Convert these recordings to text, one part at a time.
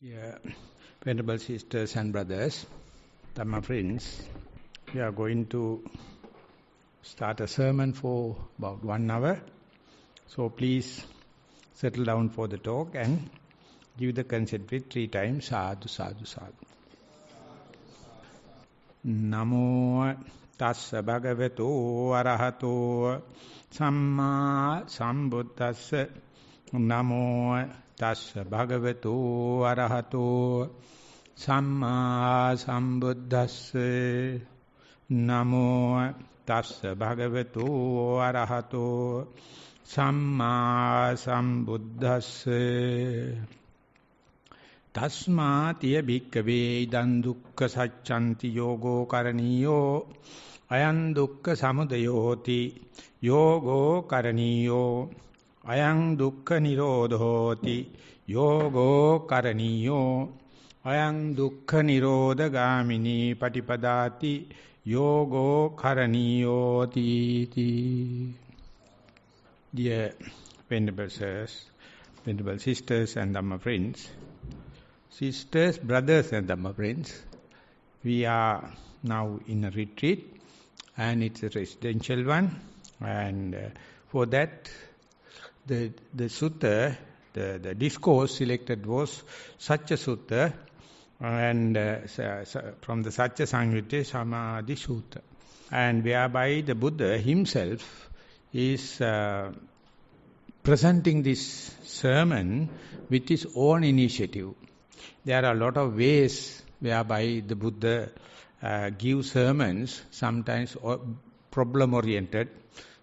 Yeah, Venerable sisters and brothers, Dhamma friends, we are going to start a sermon for about 1 hour. So please settle down for the talk and give the consent with 3 times, sadhu, sadhu, sadhu. Namo tassa bhagavato arahato samma sambuddhassa. Namo tassa bhagavato arahato samma sambuddhassa. Namo tassa bhagavato arahato samma sambuddhassa. Tasmātiya bhikkhave idam dukkha sacchanti yogo karaniyo ayam dukkha samudayoti yogo karaniyo ayam dukkha nirodhoti yogo karaniyo ayam dukkha nirodhagamini patipadati yogo karaniyoti. Dear Venerable Sirs, Venerable Sisters and Dhamma friends, sisters, brothers and Dhamma friends, we are now in a retreat and it's a residential one, and for that the sutta, the discourse selected was Satya Sutta, and from the Satya Samyutta Samadhi Sutta, and whereby the Buddha himself is presenting this sermon with his own initiative. There are a lot of ways whereby the Buddha gives sermons, sometimes problem-oriented,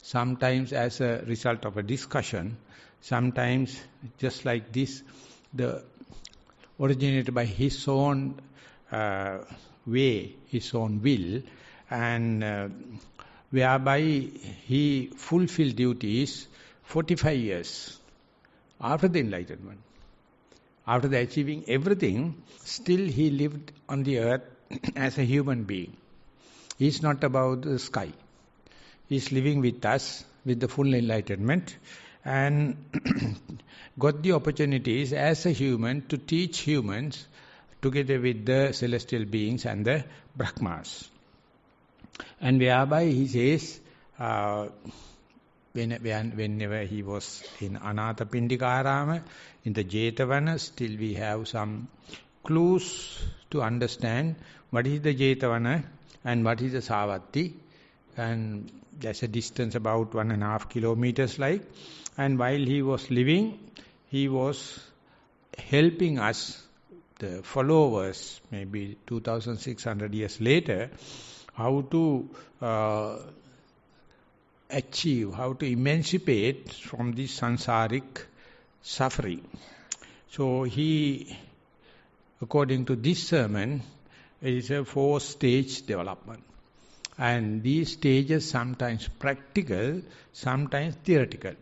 sometimes as a result of a discussion, sometimes just like this, the originated by his own way, his own will, and whereby he fulfilled duties 45 years after the enlightenment. After the achieving everything, still he lived on the earth as a human being. He is not about the sky. He is living with us with the full enlightenment and got the opportunities as a human to teach humans together with the celestial beings and the Brahmas. And whereby he says, whenever he was in Anathapindikarama, in the Jetavana, still we have some clues to understand what is the Jetavana and what is the Savatthi. And there's a distance about 1.5 kilometers like. And while he was living, he was helping us, the followers, maybe 2,600 years later, how to achieve, how to emancipate from this sansaric suffering. So he, according to this sermon, it is a 4-stage development. And these stages sometimes practical, sometimes theoretical.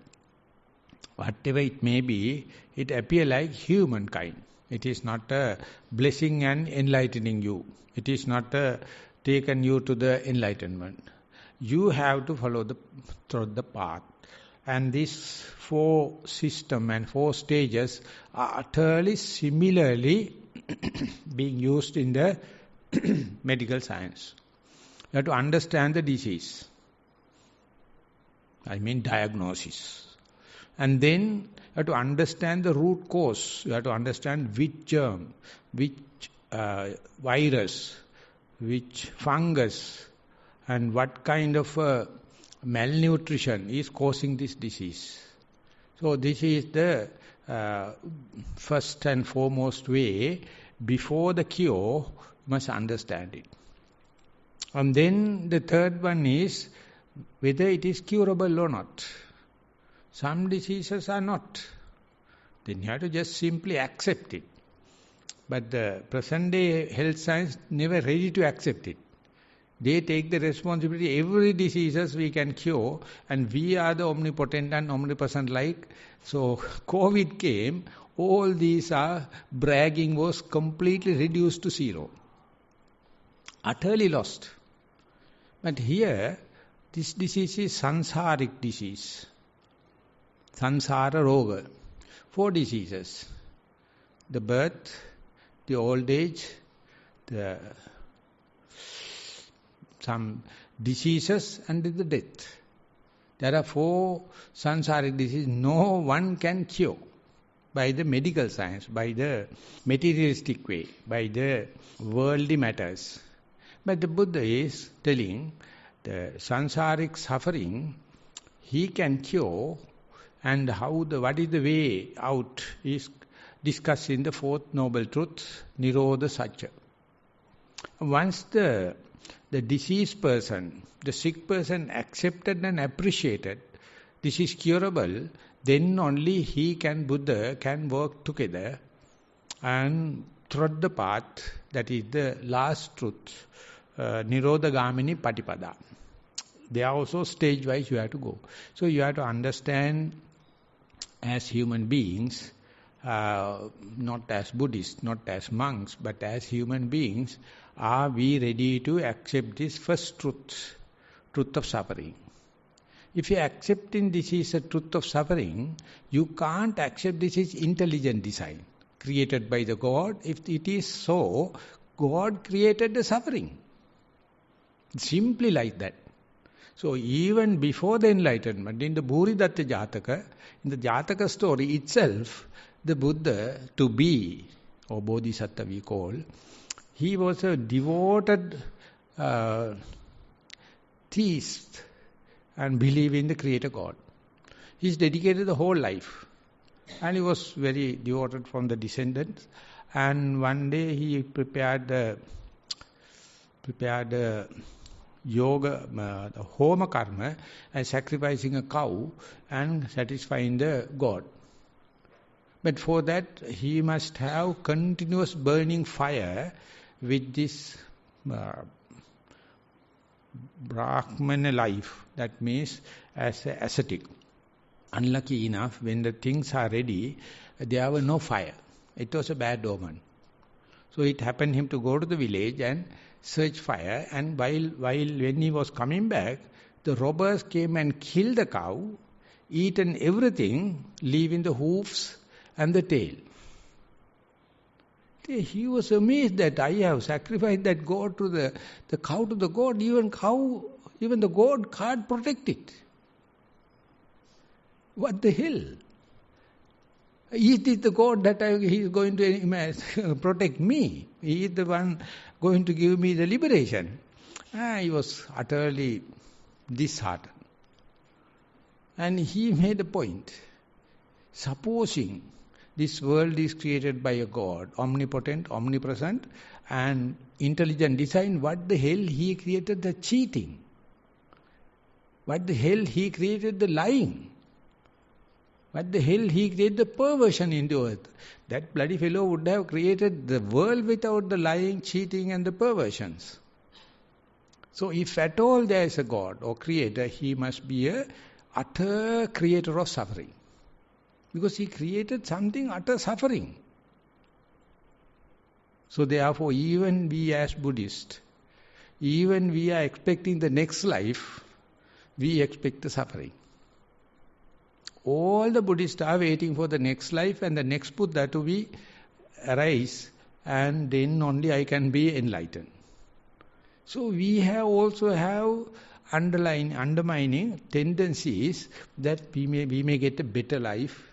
Whatever it may be, it appears like humankind. It is not a blessing and enlightening you. It is not taken you to the enlightenment. You have to follow through the path. And these 4 systems and 4 stages are utterly similarly being used in the medical science. You have to understand the disease. I mean diagnosis. And then you have to understand the root cause. You have to understand which germ, which virus, which fungus, and what kind of malnutrition is causing this disease. So this is the first and foremost way. Before the cure, you must understand it. And then the third one is whether it is curable or not. Some diseases are not. Then you have to just simply accept it. But the present day health science never ready to accept it. They take the responsibility. Every diseases we can cure, and we are the omnipotent and omnipresent like. So COVID came, all these are bragging was completely reduced to 0. Utterly lost. But here, this disease is sansaric disease. Sansara roga. 4 diseases. The birth, the old age, some diseases and the death. There are 4 samsaric diseases no one can cure by the medical science, by the materialistic way, by the worldly matters. But the Buddha is telling the samsaric suffering he can cure, and what is the way out is discussed in the 4th Noble Truth, Nirodha Satya. Once the deceased person, the sick person accepted and appreciated this is curable, then only Buddha can work together and trod the path, that is the last truth, Nirodha Gamini Patipada. They are also stage-wise you have to go. So you have to understand as human beings, not as Buddhists, not as monks, but as human beings, are we ready to accept this first truth of suffering? If you accept this is a truth of suffering, you can't accept this is intelligent design, created by the God. If it is so, God created the suffering. Simply like that. So even before the enlightenment, in the Bhuridatta Jataka, in the Jataka story itself, the Buddha, to be, or Bodhisattva we call, he was a devoted theist and believed in the Creator God. He's dedicated the whole life. And he was very devoted from the descendants. And one day he prepared the yoga, the homa karma, and sacrificing a cow and satisfying the God. But for that he must have continuous burning fire with this Brahmana life. That means as an ascetic. Unlucky enough, when the things are ready, there was no fire. It was a bad omen. So it happened him to go to the village and search fire, and when he was coming back, the robbers came and killed the cow, eaten everything, leaving the hoofs and the tail. He was amazed that I have sacrificed that God to the cow to the God, even the God can't protect it. What the hell? Is this the God that he is going to protect me? He is the one going to give me the liberation. He was utterly disheartened. And he made a point. Supposing this world is created by a God, omnipotent, omnipresent, and intelligent design, what the hell he created the cheating? What the hell he created the lying? What the hell he created the perversion in the earth? That bloody fellow would have created the world without the lying, cheating and the perversions. So if at all there is a God or creator, he must be a utter creator of suffering. Because he created something utter suffering. So therefore even we as Buddhists, even we are expecting the next life, we expect the suffering. All the Buddhists are waiting for the next life and the next Buddha to be arise, and then only I can be enlightened. So we also have undermining tendencies that we may get a better life.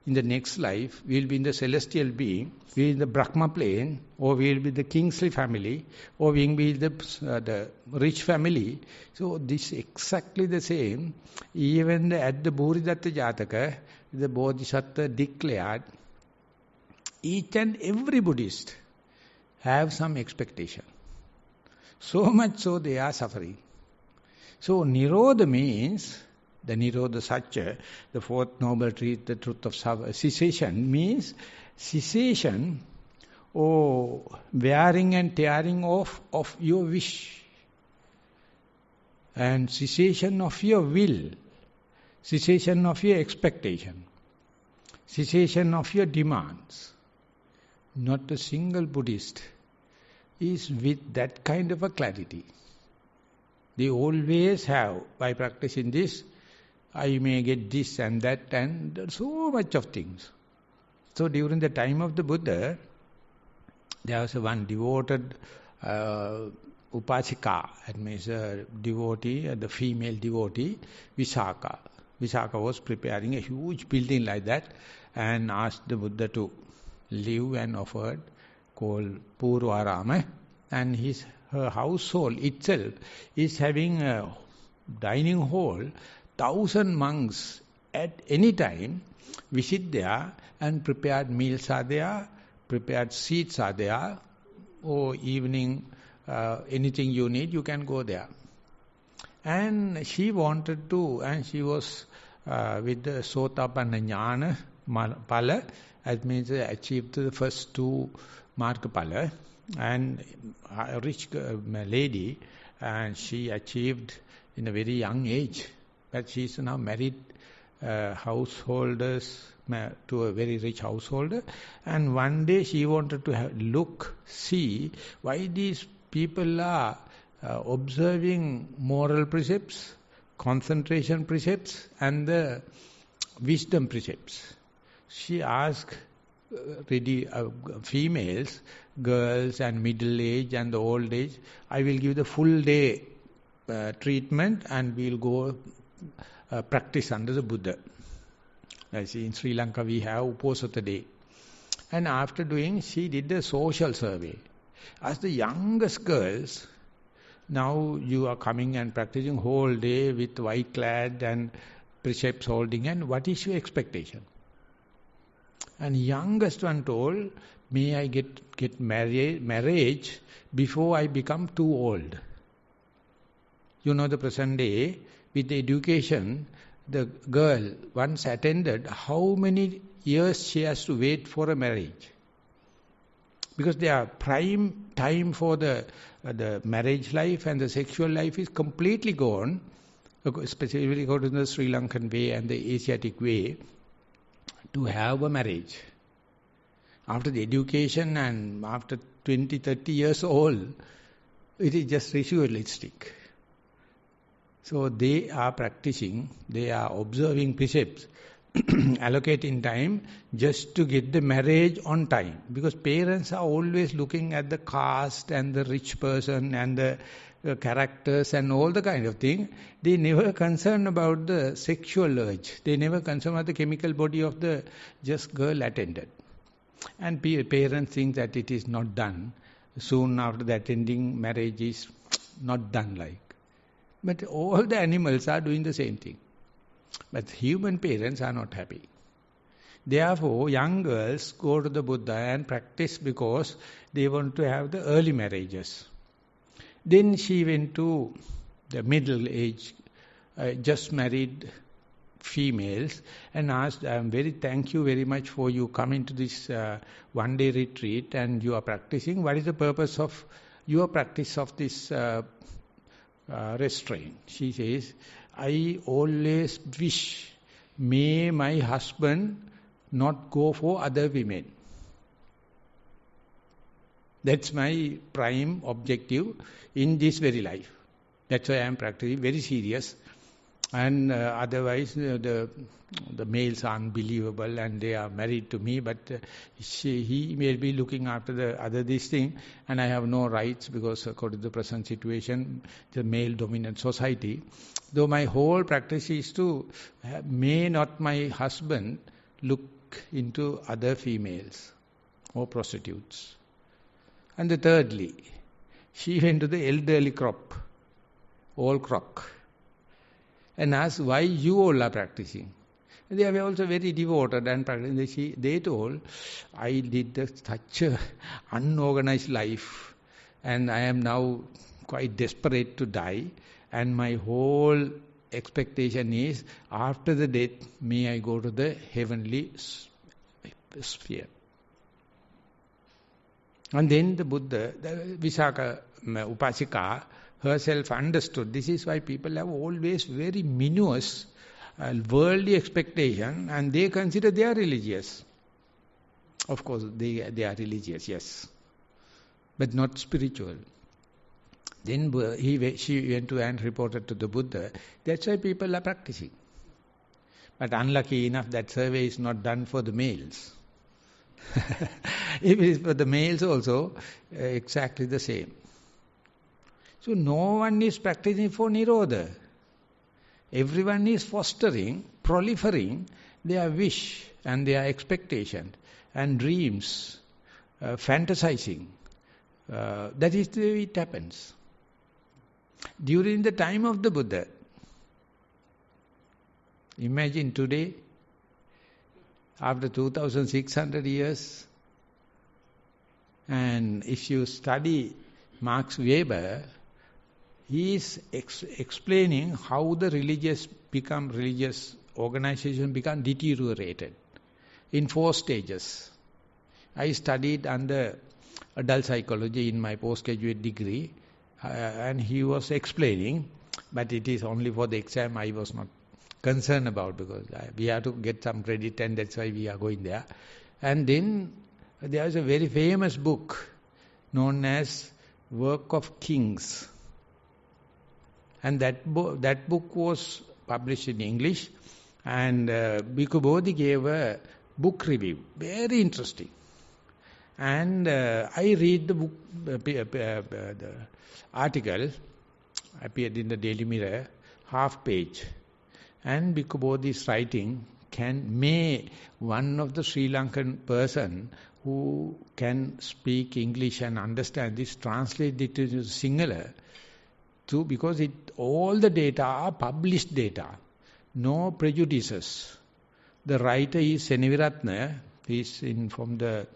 In the next life, we will be in the celestial being, we will be in the Brahma plane, or we will be the Kingsley family, or we will be the rich family. So this is exactly the same. Even at the Bhuridatta Jataka, the Bodhisattva declared, each and every Buddhist have some expectation. So much so they are suffering. So Nirodha means, the Nirodha Satya, the 4th Noble Truth, the truth of cessation, means cessation or wearing and tearing off of your wish, and cessation of your will, cessation of your expectation, cessation of your demands. Not a single Buddhist is with that kind of a clarity. They always have, by practicing this, I may get this and that and so much of things. So during the time of the Buddha, There was one devoted Upasika, that means a devotee, the female devotee, Visakha. Visakha was preparing a huge building like that and asked the Buddha to live and offered, called Purvarama. And her household itself is having a dining hall. 1,000 monks at any time visit there, and prepared meals are there, prepared seats are there, or evening, anything you need, you can go there. And she wanted to, and she was with the Sotapanna Jnana Pala, that means achieved the first 2 Marga Pala, and a rich lady, and she achieved in a very young age, but she is now married householders to a very rich householder, and one day she wanted to see why these people are observing moral precepts, concentration precepts, and the wisdom precepts. She asked females, girls and middle age and the old age, I will give the full day treatment and we'll go practice under the Buddha. As in Sri Lanka we have Uposatha day. And after doing, she did a social survey. As the youngest girls, now you are coming and practicing whole day with white clad and precepts holding, and what is your expectation? And youngest one told, may I get marriage before I become too old. You know the present day, with the education, the girl once attended, how many years she has to wait for a marriage? Because their prime time for the marriage life and the sexual life is completely gone, especially according to the Sri Lankan way and the Asiatic way, to have a marriage. After the education and after 20, 30 years old, it is just ritualistic. So they are practicing, they are observing precepts, allocating time just to get the marriage on time. Because parents are always looking at the caste and the rich person and the characters and all the kind of thing. They never concern about the sexual urge. They never concern about the chemical body of the just girl attended. And parents think that it is not done. Soon after the attending, marriage is not done like. But all the animals are doing the same thing. But human parents are not happy. Therefore, young girls go to the Buddha and practice because they want to have the early marriages. Then she went to the middle age, just married females, and asked, thank you very much for you coming to this one-day retreat and you are practicing. What is the purpose of your practice of this restraint? She says, I always wish, may my husband not go for other women. That's my prime objective in this very life. That's why I am practicing, very serious. And otherwise, the males are unbelievable and they are married to me, but he may be looking after the other this thing, and I have no rights because according to the present situation, the male-dominant society. Though my whole practice is to, may not my husband look into other females or prostitutes. And thirdly, she went to the elderly old croc, and asked why you all are practicing. They were also very devoted and practicing. They told, I did such an unorganized life and I am now quite desperate to die, and my whole expectation is after the death, may I go to the heavenly sphere. And then the Buddha, the Visakha Upasika, herself understood. This is why people have always very minuous worldly expectation, and they consider they are religious. Of course, they are religious, yes, but not spiritual. Then she went to and reported to the Buddha. That's why people are practicing. But unlucky enough, that survey is not done for the males. If it is for the males also, exactly the same. So no one is practicing for Nirodha. Everyone is fostering, proliferating their wish and their expectation and dreams, fantasizing. That is the way it happens. During the time of the Buddha, imagine today, after 2600 years, and if you study Max Weber, he is explaining how the religious organization become deteriorated in 4 stages. I studied under adult psychology in my postgraduate degree, and he was explaining, but it is only for the exam I was not concerned about, because we have to get some credit and that's why we are going there. And then there is a very famous book known as Work of Kings. And that book was published in English, and Bhikkhu Bodhi gave a book review, very interesting. And I read the book, the article appeared in the Daily Mirror, half page. And Bhikkhu Bodhi is writing, may one of the Sri Lankan person who can speak English and understand this, translate it to Sinhala, because all the data are published data, no prejudices. The writer is Seneviratne, he is from the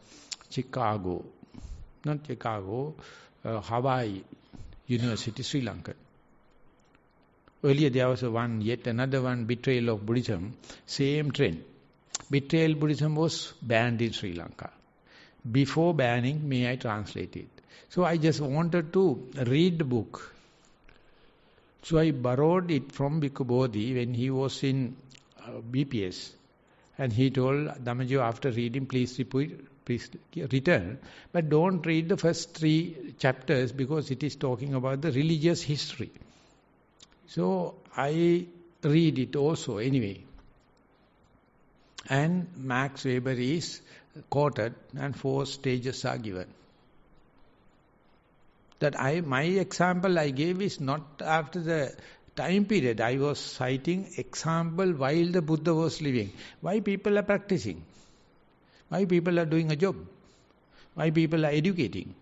Hawaii University, Sri Lanka. Earlier there was yet another one, Betrayal of Buddhism, same trend. Betrayal Buddhism was banned in Sri Lanka. Before banning, may I translate it? So I just wanted to read the book. So I borrowed it from Bhikkhu Bodhi when he was in BPS. And he told Dhammaji, after reading, please return. But don't read the first 3 chapters, because it is talking about the religious history. So I read it also anyway. And Max Weber is quoted and 4 stages are given. That my example I gave is not after the time period. I was citing example while the Buddha was living. Why people are practicing? Why people are doing a job? Why people are educating,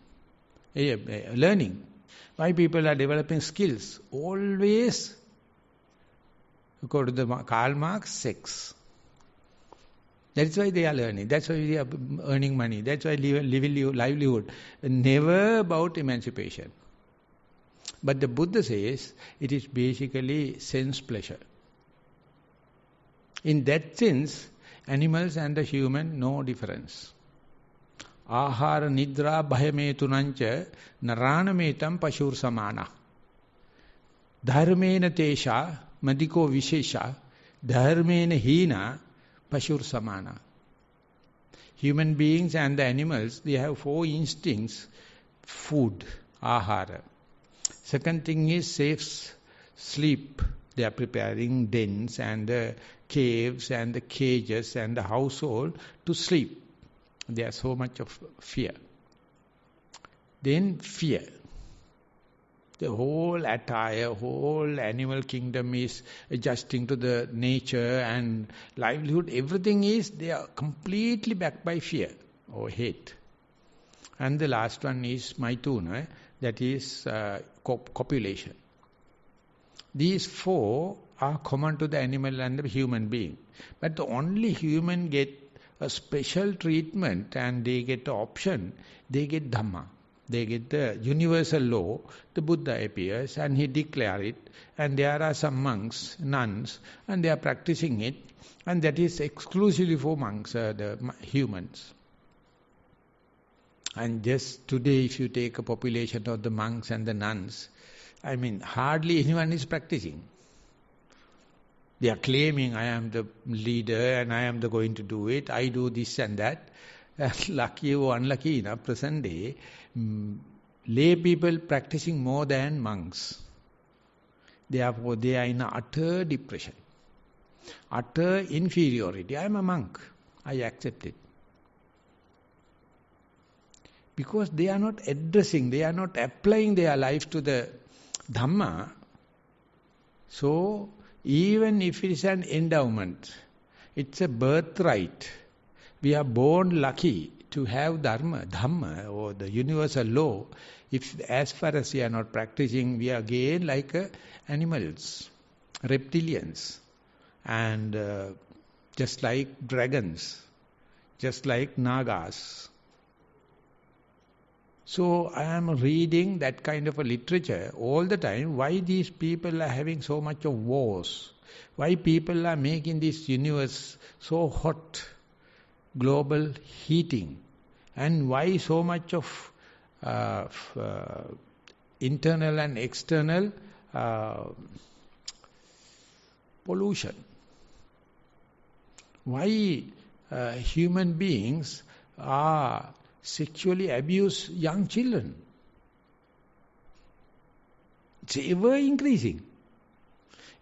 learning? Why people are developing skills? Always, according to Karl Marx, sex. That's why they are learning. That's why they are earning money. That's why living livelihood. Never about emancipation. But the Buddha says it is basically sense pleasure. In that sense, animals and the human, no difference. Ahara nidra bhayame tunancha narana metam pashur samana. Dharmena tesha madiko vishesha dharmena hina pashur samana. Human beings and the animals, they have 4 instincts. Food, ahara. Second thing is safe sleep. They are preparing dens and the caves and the cages and the household to sleep. There is so much of fear. Then fear. The whole attire, whole animal kingdom is adjusting to the nature and livelihood. Everything is, they are completely backed by fear or hate. And the last one is maituna, that is copulation. These 4 are common to the animal and the human being. But the only human get a special treatment and they get the option, they get Dhamma. They get the universal law. The Buddha appears and he declares it. And there are some monks, nuns, and they are practicing it. And that is exclusively for monks, the humans. And just today, if you take a population of the monks and the nuns, hardly anyone is practicing. They are claiming, I am the leader and I am the going to do it, I do this and that. Lucky or unlucky enough, present day, lay people practicing more than monks. Therefore, they are in utter depression, utter inferiority. I am a monk, I accept it. Because they are not addressing, they are not applying their life to the Dhamma. So, even if it is an endowment, it's a birthright. We are born lucky to have Dhamma or the universal law. If as far as we are not practicing, we are again like animals, reptilians, and just like dragons, just like Nagas. So I am reading that kind of a literature all the time. Why these people are having so much of wars? Why people are making this universe so hot, global heating? And why so much of internal and external pollution? Why human beings are sexually abuse young children? It's ever increasing.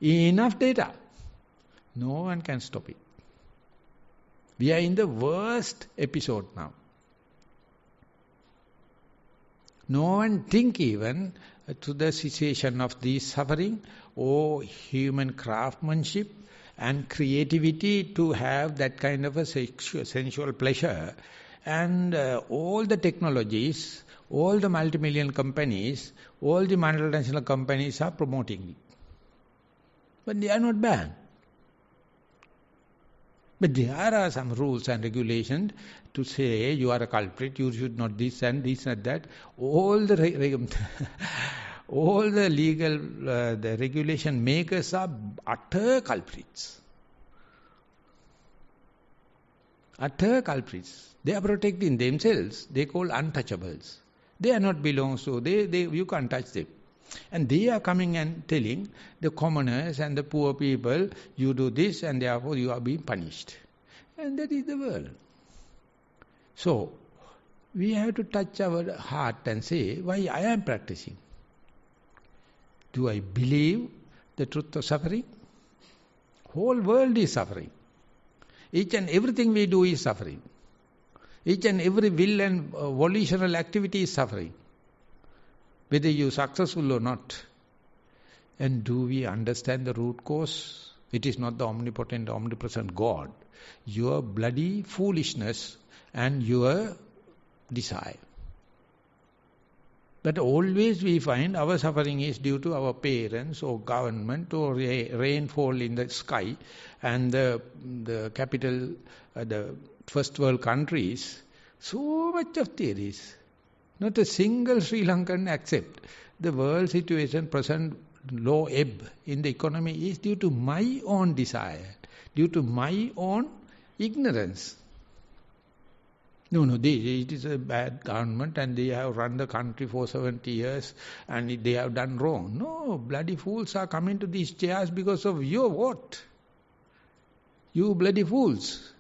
Enough data. No one can stop it. We are in the worst episode now. No one think even to the cessation of this suffering or human craftsmanship and creativity to have that kind of a sensual pleasure. And all the technologies, all the multi-million companies, all the multinational companies are promoting it. But they are not banned. But there are some rules and regulations to say you are a culprit, you should not this and that. All the all the legal the regulation makers are utter culprits. Utter culprits. They are protecting themselves. They call untouchables. They are not belongs to, you can't touch them. And they are coming and telling the commoners and the poor people, you do this and therefore you are being punished. And that is the world. So, we have to touch our heart and say, why I am practicing? Do I believe the truth of suffering? Whole world is suffering. Each and everything we do is suffering. Each and every will and volitional activity is suffering. Whether you are successful or not. And do we understand the root cause? It is not the omnipotent, omnipresent God. Your bloody foolishness and your desire. But always we find our suffering is due to our parents or government or rainfall in the sky and the capital, the first world countries. So much of theories. Not a single Sri Lankan accept the world situation, present low ebb in the economy is due to my own desire, due to my own ignorance. No, it is a bad government and they have run the country for 70 years and they have done wrong. No, bloody fools are coming to these chairs because of your vote. You bloody fools.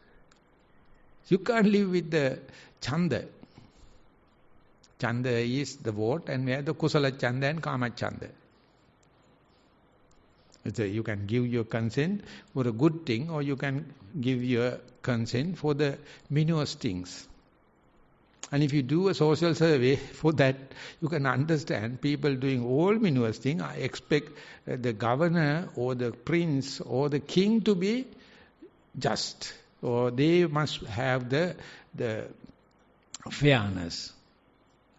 You can't live with the Chanda. Chanda is the vote and we have the Kusala Chanda and Kama Chanda. So you can give your consent for a good thing or you can give your consent for the minus things. And if you do a social survey for that, you can understand people doing all minus things. I expect the governor or the prince or the king to be just. Or they must have the fairness.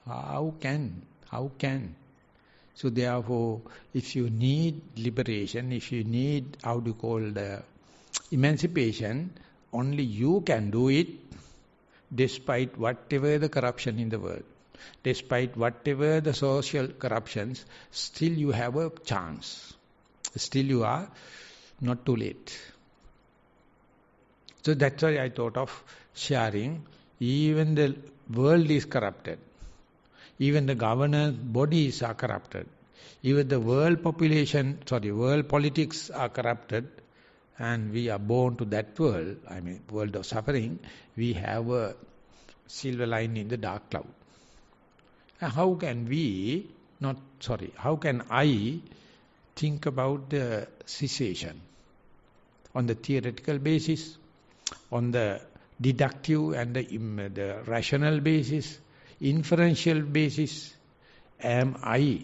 How can? So therefore, if you need liberation, if you need, the emancipation, only you can do it despite whatever the corruption in the world. Despite whatever the social corruptions, still you have a chance. Still you are not too late. So that's why I thought of sharing. Even the world is corrupted. Even the governance bodies are corrupted. Even the world world politics are corrupted. And we are born to that world, world of suffering. We have a silver line in the dark cloud. And how can I think about the cessation? On the theoretical basis, on the deductive and the rational basis, inferential basis. Am I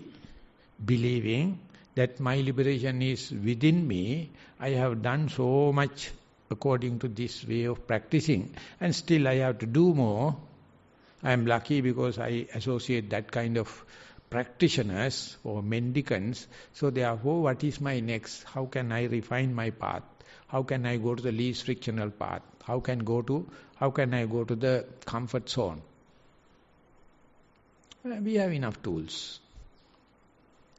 believing that my liberation is within me? I have done so much according to this way of practicing, and still I have to do more. I am lucky because I associate that kind of practitioners or mendicants. So therefore, what is my next? How can I refine my path? How can I go to the least frictional path? How can I go to the comfort zone? We have enough tools.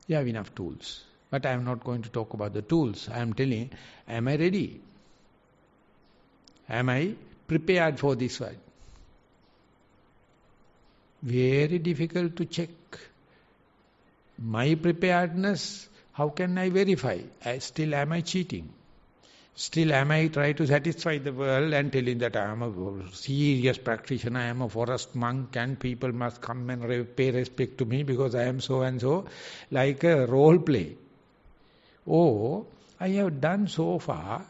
We have enough tools. But I am not going to talk about the tools. I am telling, am I ready? Am I prepared for this one? Very difficult to check. My preparedness, how can I verify? Still am I cheating? Still am I trying to satisfy the world and telling that I am a serious practitioner, I am a forest monk and people must come and pay respect to me because I am so and so, like a role play. Oh, I have done so far,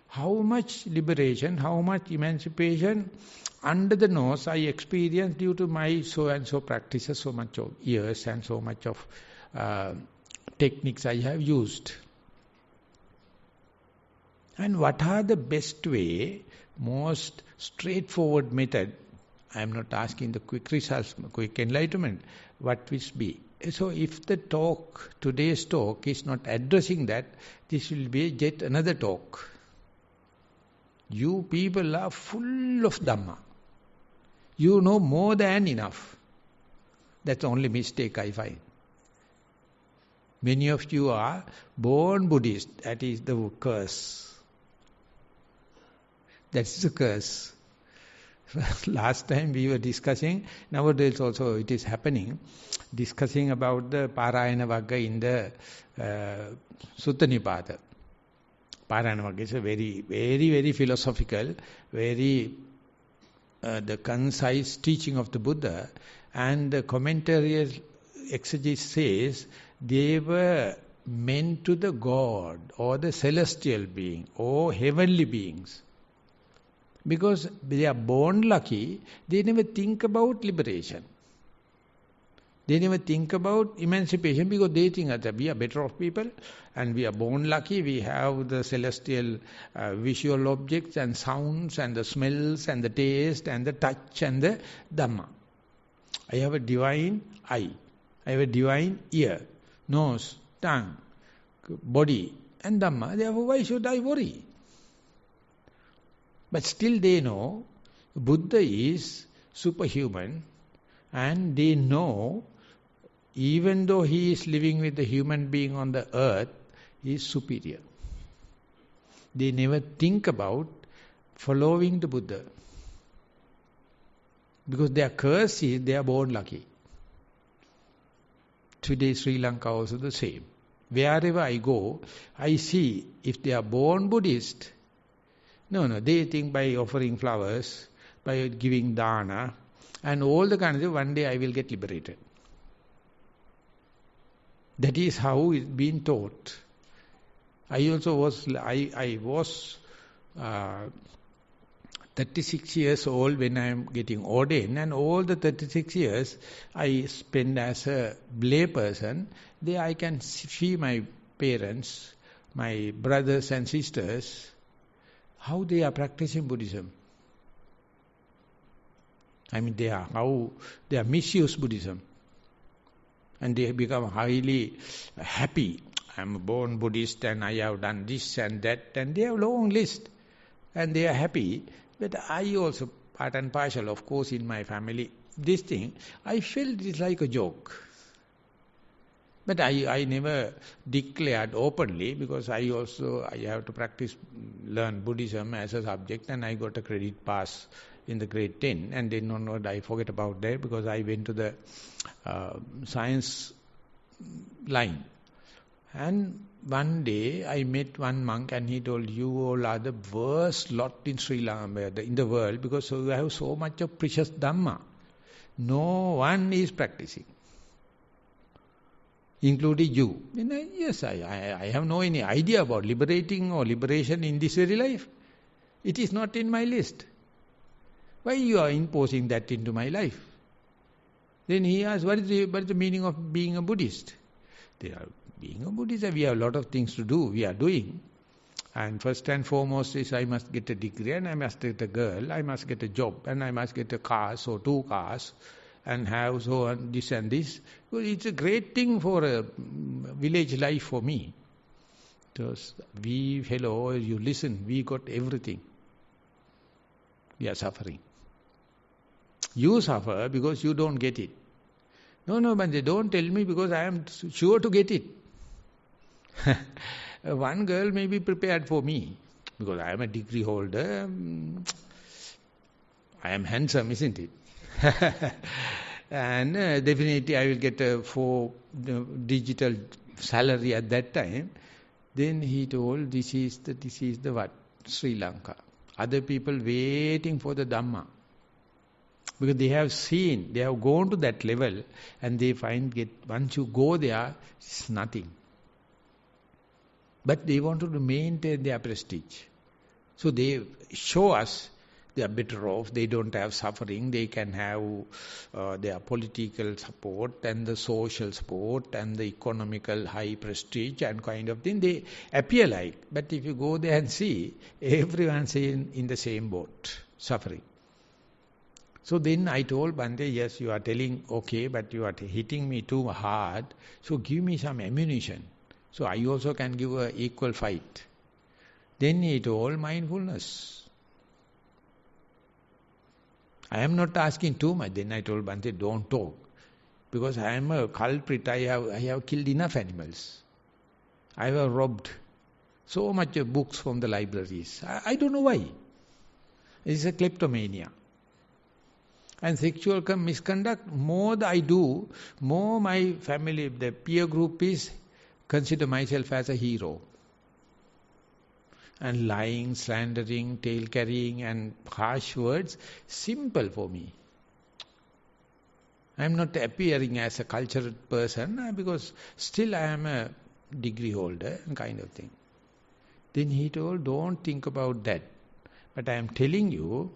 how much liberation, how much emancipation under the nose I experienced due to my so and so practices, so much of years and so much of techniques I have used. And what are the best way, most straightforward method? I am not asking the quick results, quick enlightenment. What will be? So if the talk, today's talk is not addressing that, this will be yet another talk. You people are full of Dhamma. You know more than enough. That's the only mistake I find. Many of you are born Buddhist. That is the curse. That's the curse. Last time we were discussing, nowadays also it is happening, discussing about the Parayana Vagga in the Sutta Nipada. Parayana Vagga is a very, very, very philosophical, very the concise teaching of the Buddha, and the commentary exegesis says they were meant to the God or the celestial being or heavenly beings. Because they are born lucky, they never think about liberation. They never think about emancipation because they think that we are better off people and we are born lucky, we have the celestial visual objects and sounds and the smells and the taste and the touch and the Dhamma. I have a divine eye, I have a divine ear, nose, tongue, body and Dhamma. Therefore, why should I worry? But still they know Buddha is superhuman and they know even though he is living with the human being on the earth, he is superior. They never think about following the Buddha. Because their curse is they are born lucky. Today Sri Lanka also the same. Wherever I go, I see if they are born Buddhist, no, they think by offering flowers, by giving dana, and all the kinds of one day I will get liberated. That is how it's been taught. I also was, I was 36 years old when I am getting ordained, and all the 36 years I spent as a lay person. There I can see my parents, my brothers and sisters, how they are practicing Buddhism. I mean, how they are misuse Buddhism. And they have become highly happy. I am a born Buddhist and I have done this and that. And they have a long list. And they are happy. But I also, part and partial, of course, in my family, this thing, I felt it like a joke. But I never declared openly because I have to learn Buddhism as a subject, and I got a credit pass in the grade 10, and then I forget about that because I went to the science line. And one day I met one monk and he told, you all are the worst lot in Sri Lanka, in the world, because you have so much of precious Dhamma. No one is practicing. Including you. Yes, I have no any idea about liberating or liberation in this very life. It is not in my list. Why you are imposing that into my life? Then he asked, what is the meaning of being a Buddhist? Being a Buddhist, we have a lot of things to do, we are doing. And first and foremost is I must get a degree, and I must get a girl, I must get a job, and I must get a car, so 2 cars, and have so and this and this. Well, it's a great thing for a village life for me. Because fellow, you listen, we got everything. We are suffering. You suffer because you don't get it. No, but they don't tell me because I am sure to get it. One girl may be prepared for me because I am a degree holder. I am handsome, isn't it? And definitely I will get a 4 digital salary at that time. Then he told, this is the what? Sri Lanka. Other people waiting for the Dhamma. Because they have seen, they have gone to that level, and they find, once you go there, it's nothing. But they wanted to maintain their prestige. So they show us they are better off, they don't have suffering, they can have their political support and the social support and the economical high prestige and kind of thing. They appear like, but if you go there and see, everyone's in the same boat, suffering. So then I told Bhante, yes, you are telling, okay, but you are hitting me too hard, so give me some ammunition. So I also can give an equal fight. Then he told mindfulness. I am not asking too much. Then I told Bhante, don't talk. Because I am a culprit, I have killed enough animals. I have robbed so much of books from the libraries. I don't know why. It's a kleptomania. And sexual misconduct, more I do, more my family, the peer group is, consider myself as a hero. And lying, slandering, tail carrying and harsh words, simple for me. I am not appearing as a cultured person because still I am a degree holder and kind of thing. Then he told, don't think about that. But I am telling you,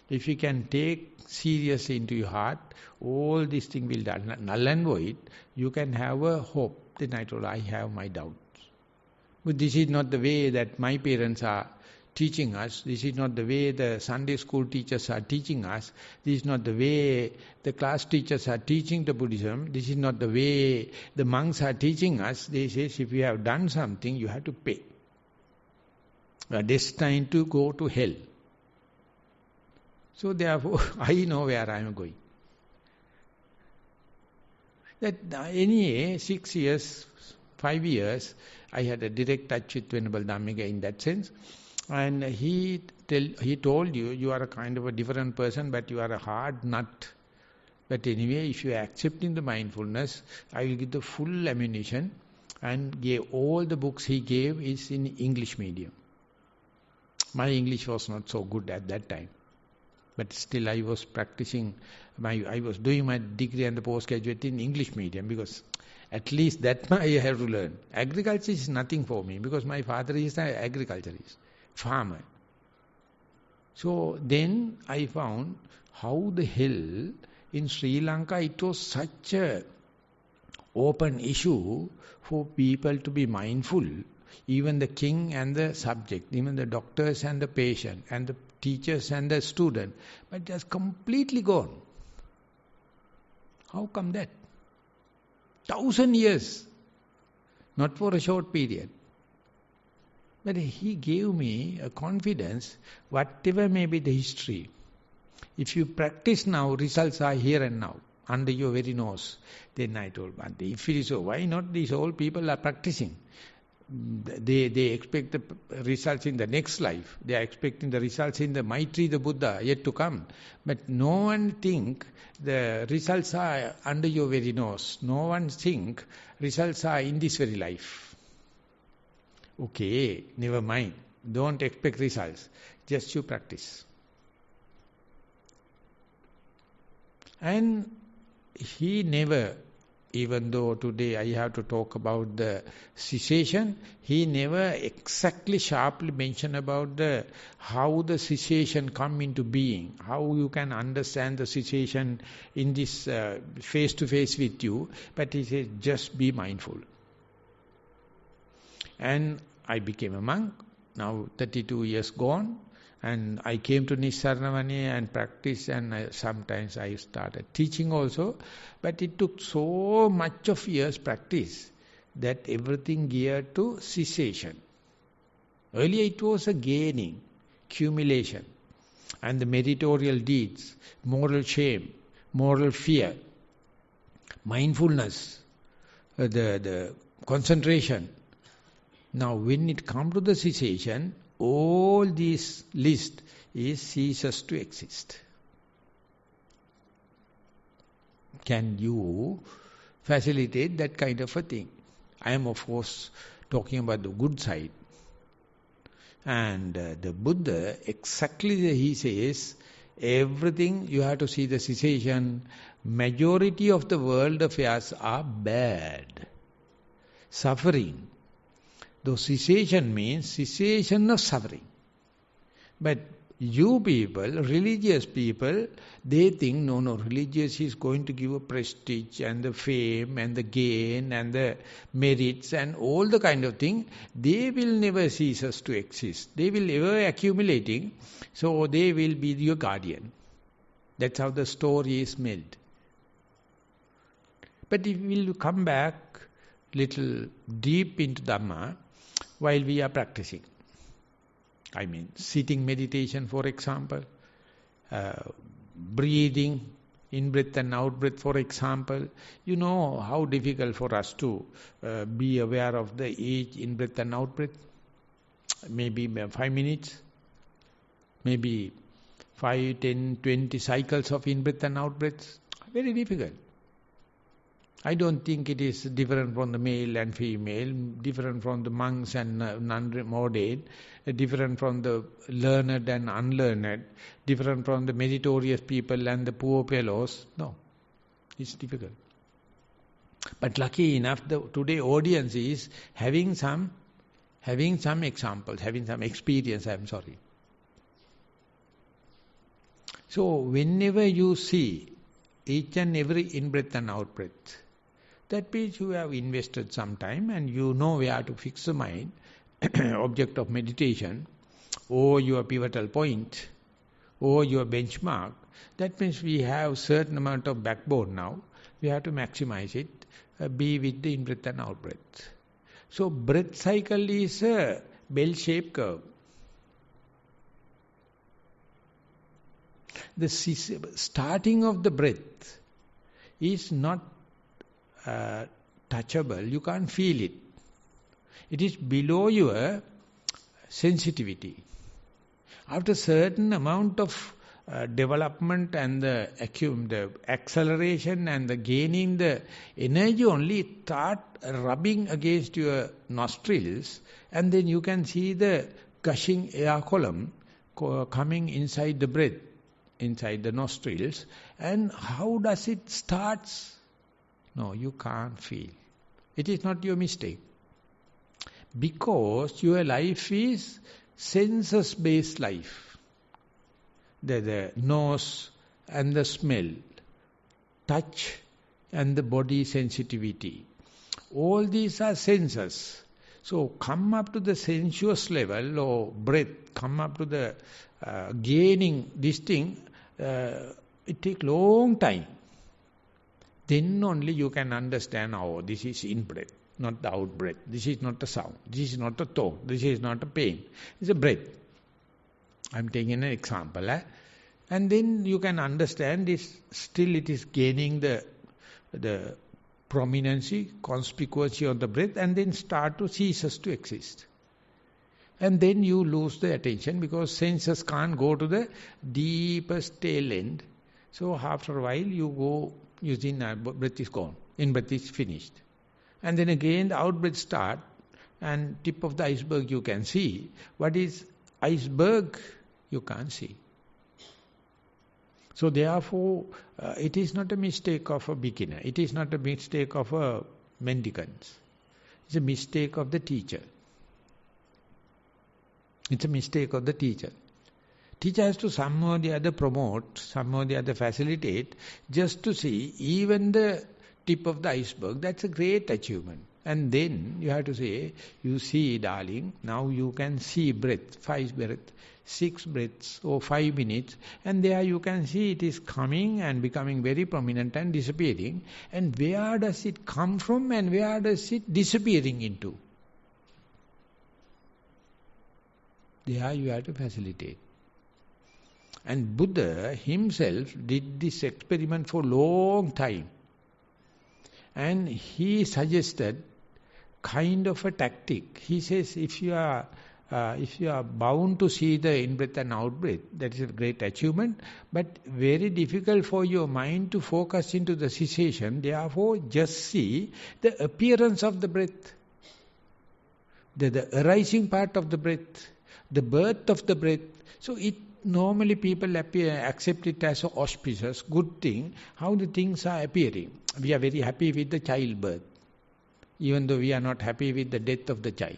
if you can take seriously into your heart, all these things will be null and void, you can have a hope. Then I told, I have my doubts. But this is not the way that my parents are teaching us. This is not the way the Sunday school teachers are teaching us. This is not the way the class teachers are teaching the Buddhism. This is not the way the monks are teaching us. They say, if you have done something, you have to pay. You are destined to go to hell. So therefore, I know where I am going. That anyway, 6 years, 5 years, I had a direct touch with Venerable Dhammika in that sense. And he told you, you are a kind of a different person, but you are a hard nut. But anyway, if you are accepting the mindfulness, I will give the full ammunition, and gave all the books he gave is in English medium. My English was not so good at that time. But still I was practicing, I was doing my degree and the postgraduate in English medium, because at least that I have to learn. Agriculture is nothing for me because my father is an agriculturist, farmer. So then I found how the hell in Sri Lanka it was such a open issue for people to be mindful, even the king and the subject, even the doctors and the patient, and the teachers and the student. But it has completely gone. How come that? 1,000 years, not for a short period. But he gave me a confidence, whatever may be the history. If you practice now, results are here and now, under your very nose. Then I told Bhante, if it is so, why not these old people are practicing? They expect the results in the next life. They are expecting the results in the Maitri, the Buddha, yet to come. But no one think the results are under your very nose. No one think results are in this very life. Okay, never mind. Don't expect results. Just you practice. And he never Even though today I have to talk about the cessation, he never exactly sharply mentioned about how the cessation come into being, how you can understand the cessation in this face-to-face with you. But he says, just be mindful. And I became a monk, now 32 years gone. And I came to Nissarana and practiced, and sometimes I started teaching also. But it took so much of years practice that everything geared to cessation. Earlier it was a gaining, accumulation, and the meritorial deeds, moral shame, moral fear, mindfulness, the concentration. Now when it comes to the cessation, all this list is ceases to exist. Can you facilitate that kind of a thing? I am of course talking about the good side. And the Buddha, exactly he says, everything you have to see the cessation. Majority of the world affairs are bad. Suffering. Though cessation means cessation of suffering. But you people, religious people, they think, no, religious is going to give a prestige and the fame and the gain and the merits and all the kind of thing. They will never cease us to exist. They will ever accumulating, so they will be your guardian. That's how the story is made. But if we will come back little deep into Dhamma, while we are practicing. I mean, sitting meditation, for example, breathing, in-breath and out-breath, for example. You know how difficult for us to be aware of the each in-breath and out-breath. Maybe 5 minutes, maybe 5, 10, 20 cycles of in-breath and out-breath. Very difficult. I don't think it is different from the male and female, different from the monks and non-moderate, different from the learned and unlearned, different from the meritorious people and the poor fellows. No, it's difficult. But lucky enough, the today audience is having some examples, having some experience, So whenever you see each and every in-breath and out-breath, that means you have invested some time and you know where to fix the mind, object of meditation, or your pivotal point, or your benchmark. That means we have certain amount of backbone now. We have to maximize it, be with the in-breath and out-breath. So breath cycle is a bell-shaped curve. The starting of the breath is not touchable. You can't feel it. It is below your sensitivity. After certain amount of development and the acceleration and the gaining the energy, only start rubbing against your nostrils, and then you can see the gushing air column coming inside the breath, inside the nostrils. And how does it start? No, you can't feel. It is not your mistake. Because your life is senses-based life. The nose and the smell, touch and the body sensitivity. All these are senses. So come up to the sensuous level or breath, come up to the gaining this thing, it takes long time. Then only you can understand, oh, this is in-breath, not the out-breath. This is not a sound. This is not a tone. This is not a pain. It's a breath. I'm taking an example. And then you can understand this. Still it is gaining the prominency, conspicuousy of the breath, and then start to ceases to exist. And then you lose the attention because senses can't go to the deepest tail end. So after a while you go, using breath is gone, in-breath is finished. And then again the out-breath start, and tip of the iceberg you can see. What is iceberg? You can't see. So therefore, it is not a mistake of a beginner. It is not a mistake of a mendicant. It's a mistake of the teacher. It's a mistake of the teacher. Teacher has to somehow or the other promote, somehow or the other facilitate, just to see even the tip of the iceberg. That's a great achievement. And then you have to say, you see, darling, now you can see breath, 5 breaths, 6 breaths, or 5 minutes, and there you can see it is coming and becoming very prominent and disappearing. And where does it come from and where does it disappearing into? There you have to facilitate. And Buddha himself did this experiment for a long time. And he suggested kind of a tactic. He says, if you are bound to see the in-breath and out-breath, that is a great achievement, but very difficult for your mind to focus into the cessation. Therefore, just see the appearance of the breath, the arising part of the breath, the birth of the breath. So it normally people accept it as an auspicious, good thing, how the things are appearing. We are very happy with the childbirth, even though we are not happy with the death of the child.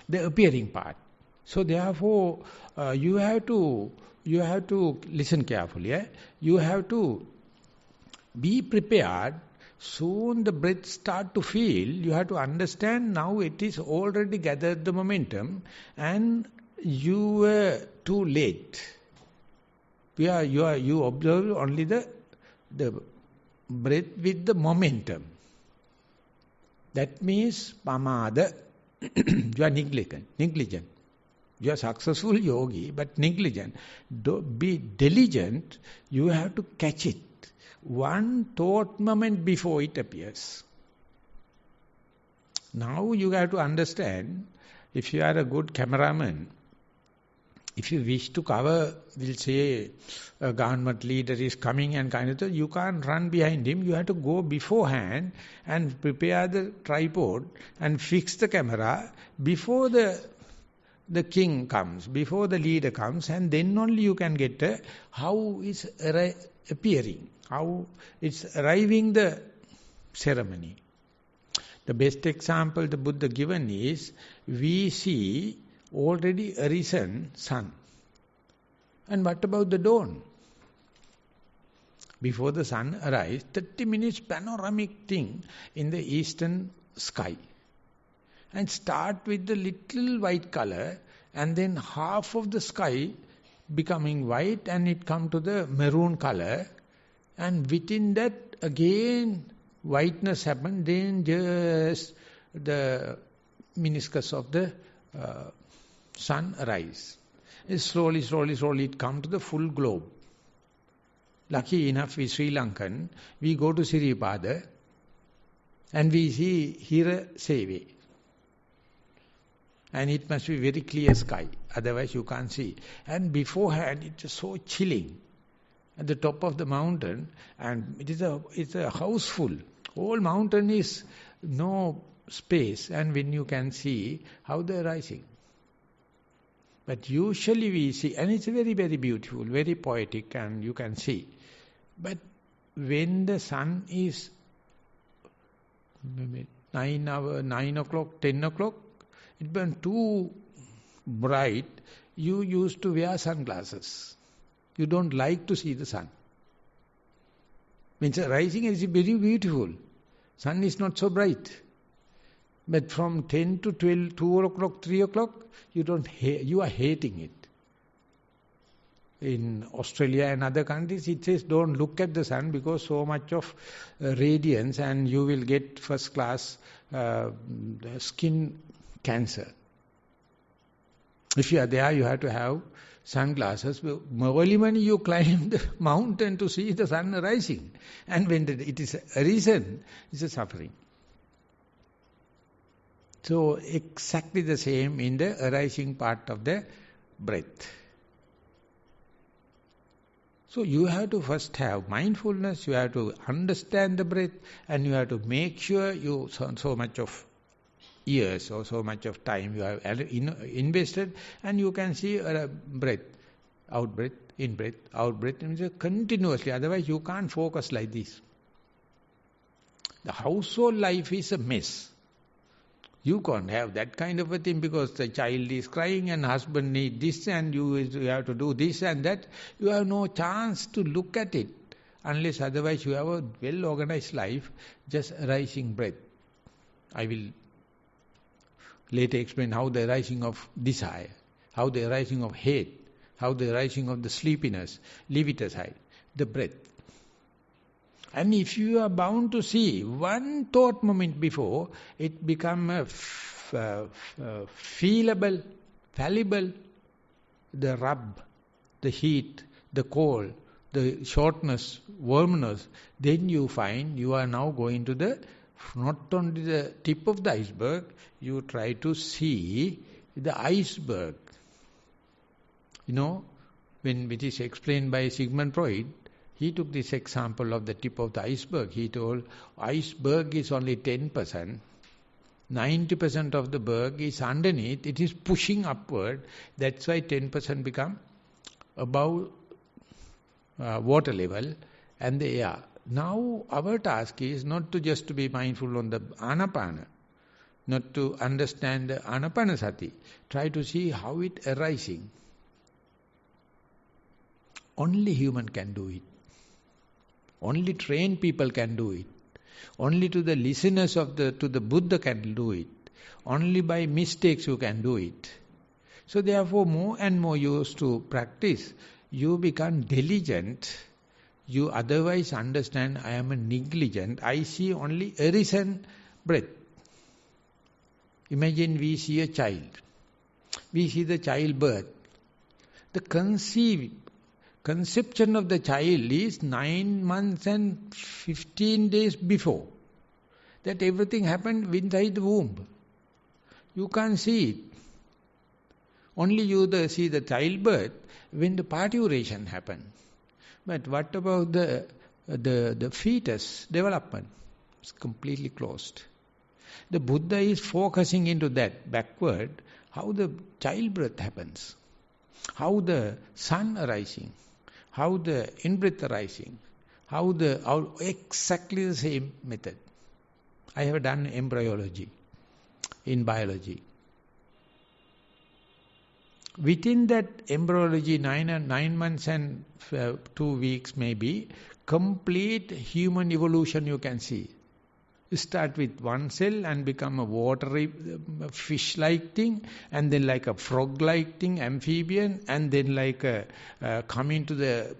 The appearing part. So therefore, you have to listen carefully. You have to be prepared. Soon the breath start to feel. You have to understand now it is already gathered the momentum, and you were too late. You observe only the breath with the momentum. That means pamada. You are negligent. You are successful yogi, but negligent. Be diligent. You have to catch it. One thought moment before it appears. Now you have to understand, if you are a good cameraman, if you wish to cover, we'll say, a government leader is coming and kind of thing, you can't run behind him. You have to go beforehand and prepare the tripod and fix the camera before the king comes, before the leader comes, and then only you can get how it's appearing, how it's arriving the ceremony. The best example the Buddha given is, we see already arisen sun. And what about the dawn? Before the sun arrives, 30 minutes panoramic thing in the eastern sky. And start with the little white color, and then half of the sky becoming white, and it come to the maroon color, and within that again whiteness happen, then just the meniscus of the sun arise. Slowly it come to the full globe. Lucky enough, we Sri Lankan, we go to Siripada and we see Hira Seve. And it must be very clear sky, otherwise you can't see. And beforehand it is so chilling at the top of the mountain, and it's a house full. Whole mountain is no space, and when you can see how they are rising. But usually we see, and it's very, very beautiful, very poetic, and you can see. But when the sun is 9 o'clock, 10 o'clock, it burns too bright, you used to wear sunglasses. You don't like to see the sun. When it's rising, it's very beautiful. Sun is not so bright. But from 10 to 12, 2 o'clock, 3 o'clock, you are hating it. In Australia and other countries, it says don't look at the sun because so much of radiance and you will get first class skin cancer. If you are there, you have to have sunglasses. Only when you climb the mountain to see the sun rising. And when it is arisen, it's a suffering. So exactly the same in the arising part of the breath. So you have to first have mindfulness, you have to understand the breath, and you have to make sure you so much of years or so much of time you have invested, and you can see a breath, out breath, in-breath, out-breath, continuously. Otherwise, you can't focus like this. The household life is a mess. You can't have that kind of a thing because the child is crying and husband needs this and you have to do this and that. You have no chance to look at it unless otherwise you have a well-organized life, just arising breath. I will later explain how the arising of desire, how the arising of hate, how the arising of the sleepiness. Leave it aside. The breath. And if you are bound to see one thought moment before, it become a feelable, fallible, the rub, the heat, the cold, the shortness, warmness, then you find you are now going to the, not only the tip of the iceberg, you try to see the iceberg. You know, when it is explained by Sigmund Freud, he took this example of the tip of the iceberg. He told, iceberg is only 10%. 90% of the berg is underneath. It is pushing upward. That's why 10% become above water level and the air. Now our task is not to just to be mindful on the anapana, not to understand the anapanasati. Try to see how it arising. Only human can do it. Only trained people can do it. Only to the listeners to the Buddha can do it. Only by mistakes you can do it. So therefore more and more you used to practice, you become diligent. You otherwise understand, I am a negligent. I see only arisen breath. Imagine we see a child. We see the childbirth. The conception of the child is 9 months and 15 days before. That everything happened inside the womb. You can't see it. Only you see the childbirth when the parturition happened. But what about the fetus development? It's completely closed. The Buddha is focusing into that backward, how the childbirth happens, how the sun arising, how the in-breath arising, how exactly the same method. I have done embryology in biology. Within that embryology, 9 months and 2 weeks maybe, complete human evolution you can see. You start with one cell and become a watery fish-like thing, and then like a frog-like thing, amphibian, and then like come into the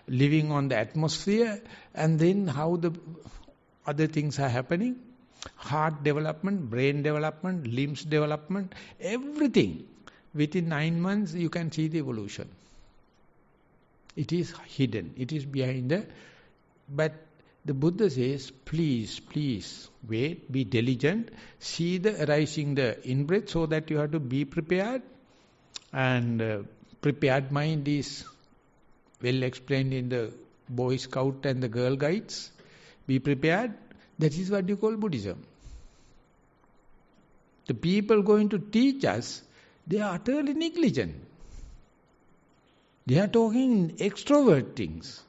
living on the atmosphere, and then how the other things are happening. Heart development, brain development, limbs development, everything. Within 9 months you can see the evolution. It is hidden. It is behind but the Buddha says, please wait, be diligent, see the arising the in-breath so that you have to be prepared. And prepared mind is well explained in the Boy Scout and the Girl Guides. Be prepared. That is what you call Buddhism. The people going to teach us, they are utterly negligent. They are talking extrovert things.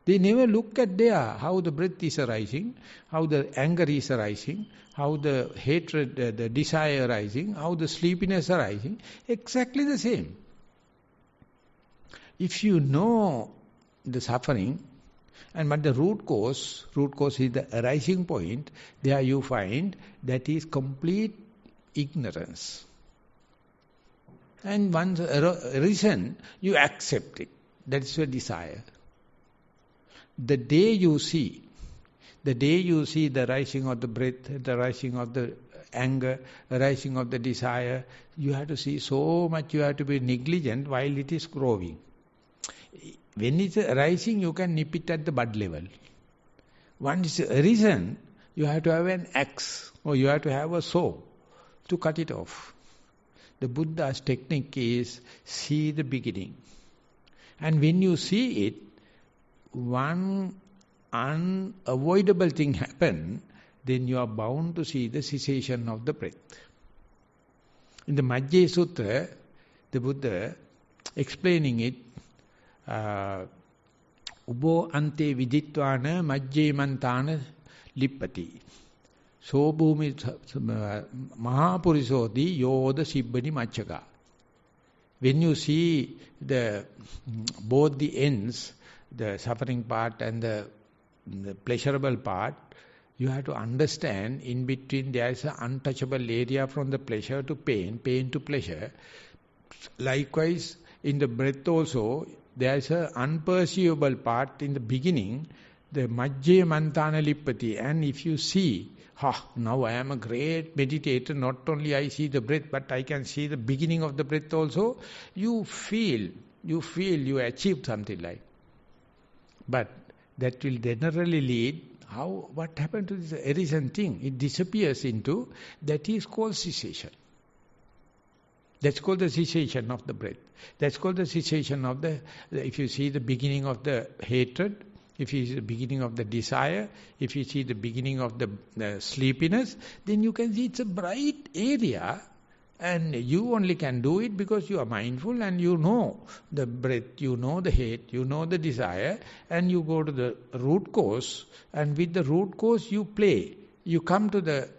They never look at how the breath is arising, how the anger is arising, how the hatred, the desire arising, how the sleepiness arising. Exactly the same. If you know the suffering, but the root cause is the arising point, there you find that is complete ignorance. And once arisen, you accept it. That's your desire. The day you see the rising of the breath, the rising of the anger, the rising of the desire, you have to see so much, you have to be negligent while it is growing. When it's arising, you can nip it at the bud level. Once it's arisen, you have to have an axe or you have to have a saw to cut it off. The Buddha's technique is see the beginning. And when you see it, one unavoidable thing happen, then you are bound to see the cessation of the breath. In the Majjhya Sutra, the Buddha explaining it, Ubo ante viditvana majje mantana lippati. So bhumi mahapurisodi yoda sibbani machaka. When you see both the ends, the suffering part and the pleasurable part, you have to understand in between there is an untouchable area from the pleasure to pain, pain to pleasure. Likewise, in the breath also, there is an unperceivable part in the beginning, the majje mantana lippati. And if you see, now I am a great meditator, not only I see the breath, but I can see the beginning of the breath also, you feel you achieved something like. But that will generally lead, what happened to this erisant thing? It disappears into, that is called cessation. That's called the cessation of the breath. That's called the cessation of if you see the beginning of the hatred, if you see the beginning of the desire, if you see the beginning of the sleepiness, then you can see it's a bright area, and you only can do it because you are mindful and you know the breath, you know the hate, you know the desire, and you go to the root cause, and with the root cause you play. You come to the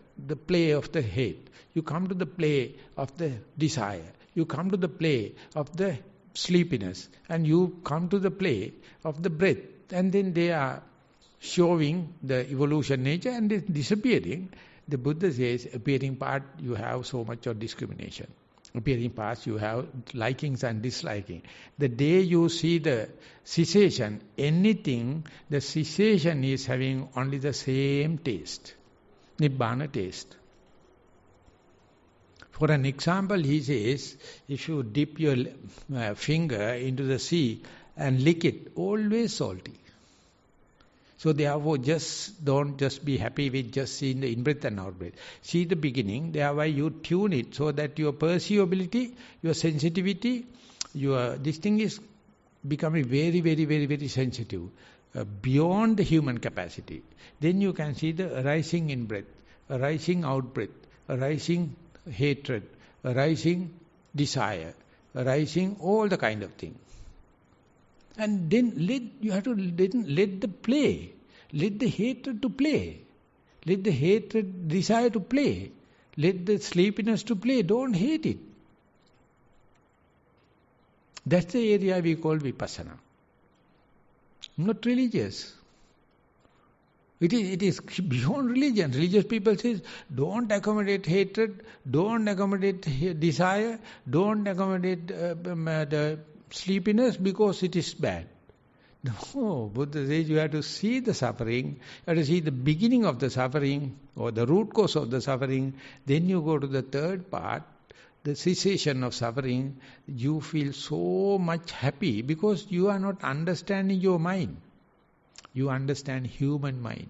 play of the hate. You come to the play of the desire. You come to the play of the sleepiness. And you come to the play of the breath. And then they are showing the evolution nature and it's disappearing. The Buddha says, appearing part you have so much of discrimination. Appearing parts you have likings and disliking. The day you see the cessation, anything, the cessation is having only the same taste. Nibbana taste. For an example, he says, if you dip your finger into the sea and lick it, always salty. So therefore, don't just be happy with just seeing the in-breath and out-breath. See the beginning, thereby you tune it so that your perceivability, your sensitivity, this thing is becoming very, very, very, very sensitive, beyond the human capacity. Then you can see the arising in-breath, arising out-breath, arising hatred, arising desire, arising all the kind of thing. And then you have to let the play, let the hatred to play, let the hatred desire to play, let the sleepiness to play. Don't hate it. That's the area we call vipassana. Not religious. It is beyond religion. Religious people say, don't accommodate hatred, don't accommodate desire, don't accommodate the sleepiness because it is bad. No, Buddha says you have to see the suffering, you have to see the beginning of the suffering or the root cause of the suffering. Then you go to the third part, the cessation of suffering. You feel so much happy because you are not understanding your mind. You understand human mind.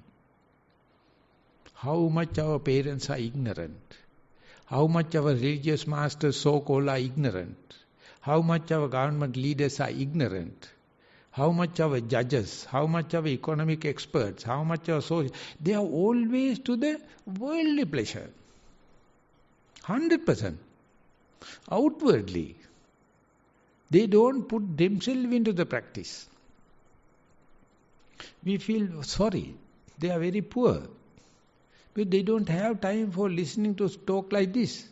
How much our parents are ignorant. How much our religious masters so-called are ignorant. How much our government leaders are ignorant. How much our judges, how much our economic experts, how much our social, they are always to the worldly pleasure. 100%. Outwardly. They don't put themselves into the practice. We feel sorry. They are very poor. But they don't have time for listening to talk like this.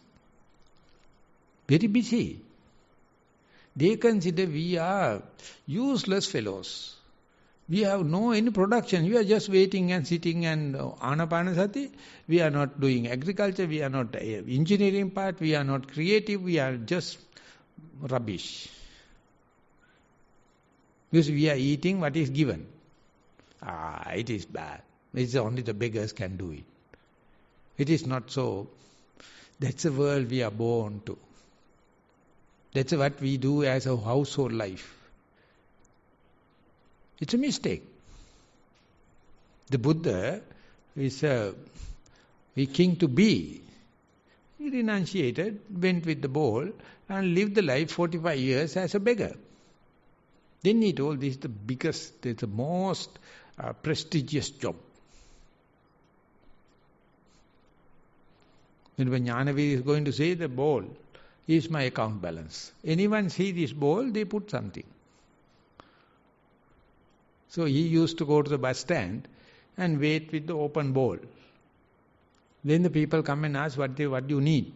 Very busy. They consider we are useless fellows. We have no any production. We are just waiting and sitting and anapanasati. We are not doing agriculture. We are not engineering part. We are not creative. We are just rubbish. Because we are eating what is given. It is bad. It's only the beggars can do it. It is not so. That's the world we are born to. That's what we do as a household life. It's a mistake. The Buddha is a king to be. He renunciated, went with the bowl and lived the life 45 years as a beggar. Then he told this is the biggest, the most prestigious job. When Jnanavir is going to say the bowl, is my account balance. Anyone see this bowl, they put something. So he used to go to the bus stand and wait with the open bowl. Then the people come and ask what do you need.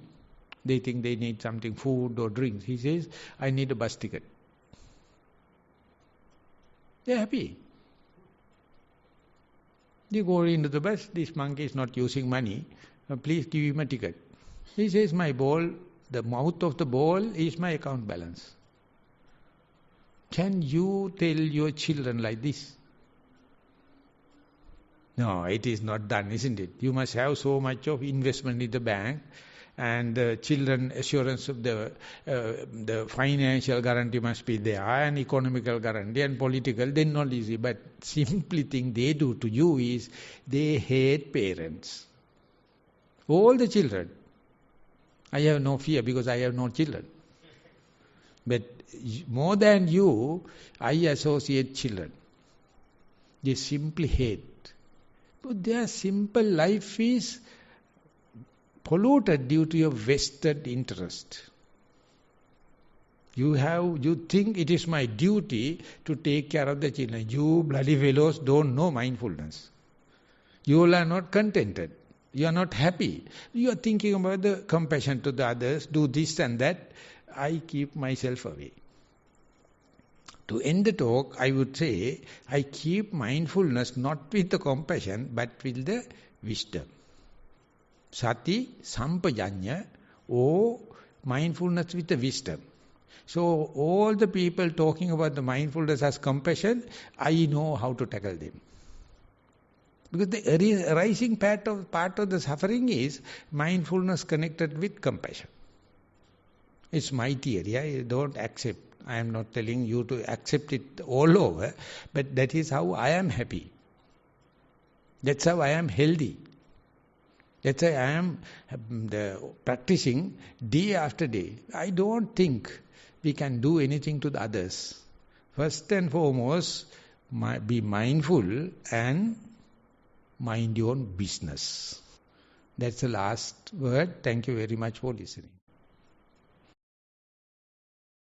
They think they need something, food or drinks. He says, I need a bus ticket. They're happy. You go into the bus, this monkey is not using money, please give him a ticket. He says, my bowl, the mouth of the bowl is my account balance. Can you tell your children like this? No, it is not done, isn't it? You must have so much of investment in the bank and the children assurance of the financial guarantee must be there and economical guarantee and political, then not easy. But simply thing they do to you is they hate parents. All the children. I have no fear because I have no children. But more than you, I associate children. They simply hate. But their simple life is polluted due to your vested interest. You think it is my duty to take care of the children. You bloody fellows don't know mindfulness. You all are not contented. You are not happy. You are thinking about the compassion to the others, do this and that. I keep myself away. To end the talk, I would say, I keep mindfulness not with the compassion, but with the wisdom. Sati sampajanya, or mindfulness with the wisdom. So all the people talking about the mindfulness as compassion, I know how to tackle them. Because the arising part of the suffering is mindfulness connected with compassion. It's my theory. I don't accept. I am not telling you to accept it all over, but that is how I am happy. That's how I am healthy. That's why I am practicing day after day. I don't think we can do anything to the others. First and foremost, be mindful and mind your own business. That's the last word. Thank you very much for listening.